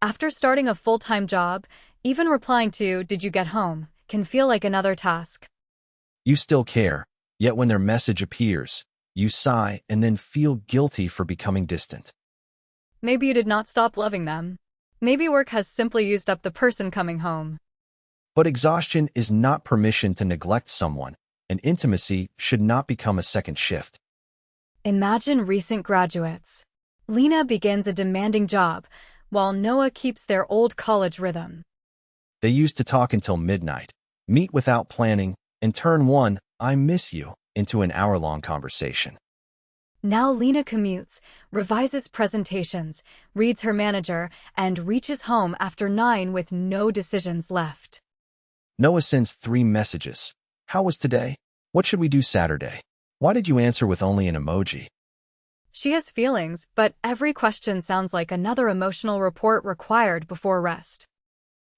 After starting a full-time job, even replying to "Did you get home?" can feel like another task. You still care, yet when their message appears, you sigh and then feel guilty for becoming distant. Maybe you did not stop loving them. Maybe work has simply used up the person coming home. But exhaustion is not permission to neglect someone, and intimacy should not become a second shift. Imagine recent graduates. Lena begins a demanding job, while Noah keeps their old college rhythm. They used to talk until midnight, meet without planning, and turn one "I miss you" into an hour-long conversation. Now Lena commutes, revises presentations, reads her manager, and reaches home after 9 with no decisions left. Noah sends 3 messages. How was today? What should we do Saturday? Why did you answer with only an emoji? She has feelings, but every question sounds like another emotional report required before rest.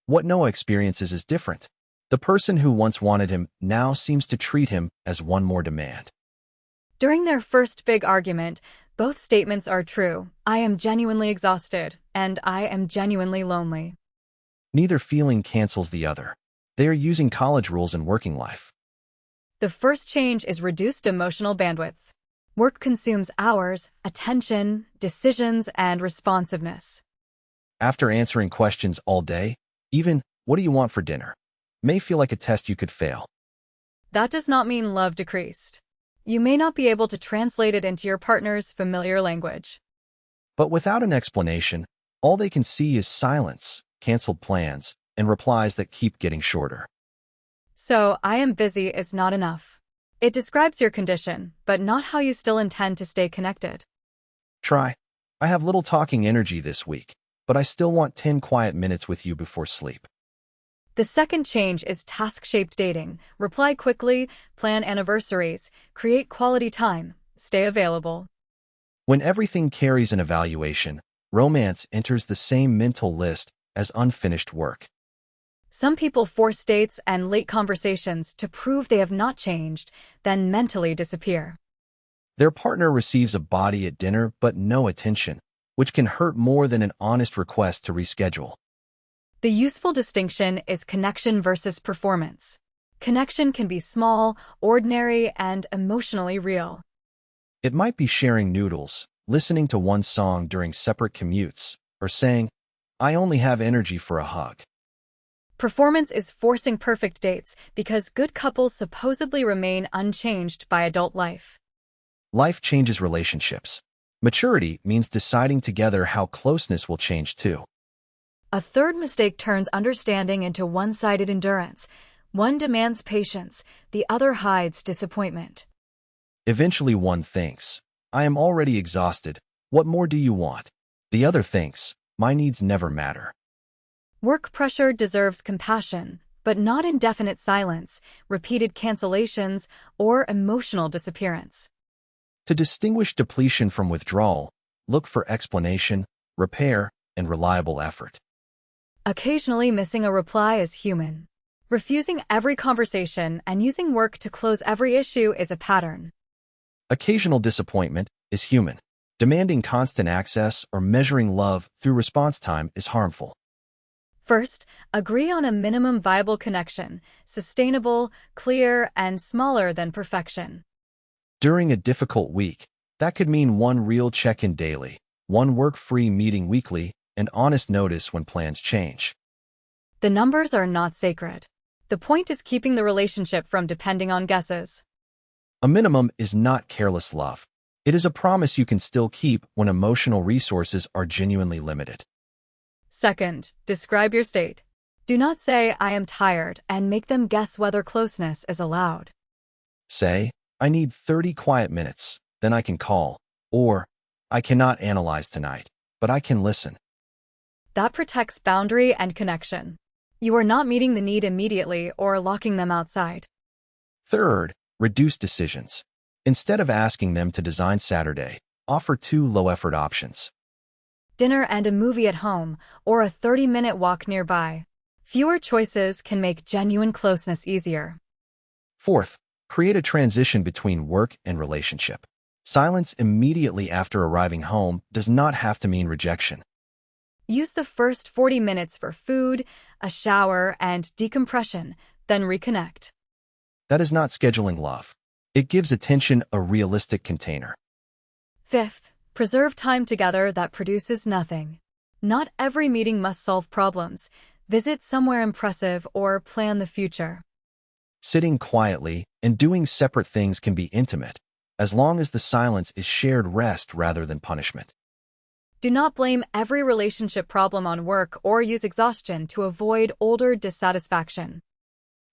What Noah experiences is different. The person who once wanted him now seems to treat him as one more demand. During their first big argument, both statements are true. I am genuinely exhausted, and I am genuinely lonely. Neither feeling cancels the other. They are using college rules in working life. The first change is reduced emotional bandwidth. Work consumes hours, attention, decisions, and responsiveness. After answering questions all day, even "What do you want for dinner?" may feel like a test you could fail. That does not mean love decreased. You may not be able to translate it into your partner's familiar language. But without an explanation, all they can see is silence, canceled plans, and replies that keep getting shorter. So, "I am busy" is not enough. It describes your condition, but not how you still intend to stay connected. Try, "I have little talking energy this week, but I still want 10 quiet minutes with you before sleep." The second change is task-shaped dating. Reply quickly, plan anniversaries, create quality time, stay available. When everything carries an evaluation, romance enters the same mental list as unfinished work. Some people force dates and late conversations to prove they have not changed, then mentally disappear. Their partner receives a body at dinner but no attention, which can hurt more than an honest request to reschedule. The useful distinction is connection versus performance. Connection can be small, ordinary, and emotionally real. It might be sharing noodles, listening to one song during separate commutes, or saying, "I only have energy for a hug." Performance is forcing perfect dates because good couples supposedly remain unchanged by adult life. Life changes relationships. Maturity means deciding together how closeness will change too. A third mistake turns understanding into one-sided endurance. One demands patience, the other hides disappointment. Eventually one thinks, "I am already exhausted. What more do you want?" The other thinks, "My needs never matter." Work pressure deserves compassion, but not indefinite silence, repeated cancellations, or emotional disappearance. To distinguish depletion from withdrawal, look for explanation, repair, and reliable effort. Occasionally missing a reply is human. Refusing every conversation and using work to close every issue is a pattern. Occasional disappointment is human. Demanding constant access or measuring love through response time is harmful. First, agree on a minimum viable connection, sustainable, clear, and smaller than perfection. During a difficult week, that could mean one real check-in daily, one work-free meeting weekly, and honest notice when plans change. The numbers are not sacred. The point is keeping the relationship from depending on guesses. A minimum is not careless love. It is a promise you can still keep when emotional resources are genuinely limited. Second, describe your state. Do not say "I am tired" and make them guess whether closeness is allowed. Say, "I need 30 quiet minutes, then I can call," or "I cannot analyze tonight, but I can listen." That protects boundary and connection. You are not meeting the need immediately or locking them outside. Third, reduce decisions. Instead of asking them to design Saturday, offer 2 low-effort options. Dinner and a movie at home, or a 30-minute walk nearby. Fewer choices can make genuine closeness easier. Fourth, create a transition between work and relationship. Silence immediately after arriving home does not have to mean rejection. Use the first 40 minutes for food, a shower, and decompression, then reconnect. That is not scheduling love. It gives attention a realistic container. Fifth, preserve time together that produces nothing. Not every meeting must solve problems. Visit somewhere impressive or plan the future. Sitting quietly and doing separate things can be intimate, as long as the silence is shared rest rather than punishment. Do not blame every relationship problem on work or use exhaustion to avoid older dissatisfaction.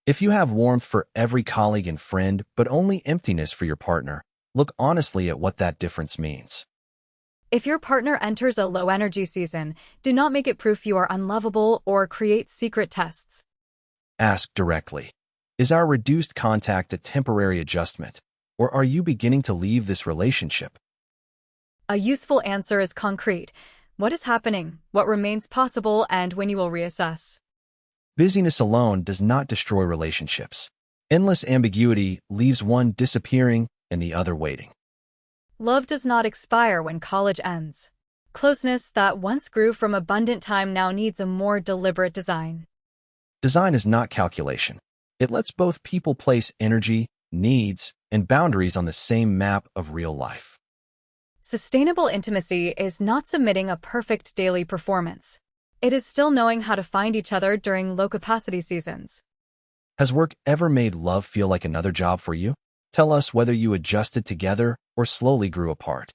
If you have warmth for every colleague and friend, but only emptiness for your partner, look honestly at what that difference means. If your partner enters a low-energy season, do not make it proof you are unlovable or create secret tests. Ask directly. Is our reduced contact a temporary adjustment, or are you beginning to leave this relationship? A useful answer is concrete. What is happening, what remains possible, and when you will reassess. Busyness alone does not destroy relationships. Endless ambiguity leaves one disappearing and the other waiting. Love does not expire when college ends. Closeness that once grew from abundant time now needs a more deliberate design. Design is not calculation. It lets both people place energy, needs, and boundaries on the same map of real life. Sustainable intimacy is not submitting a perfect daily performance. It is still knowing how to find each other during low-capacity seasons. Has work ever made love feel like another job for you? Tell us whether you adjusted together or slowly grew apart.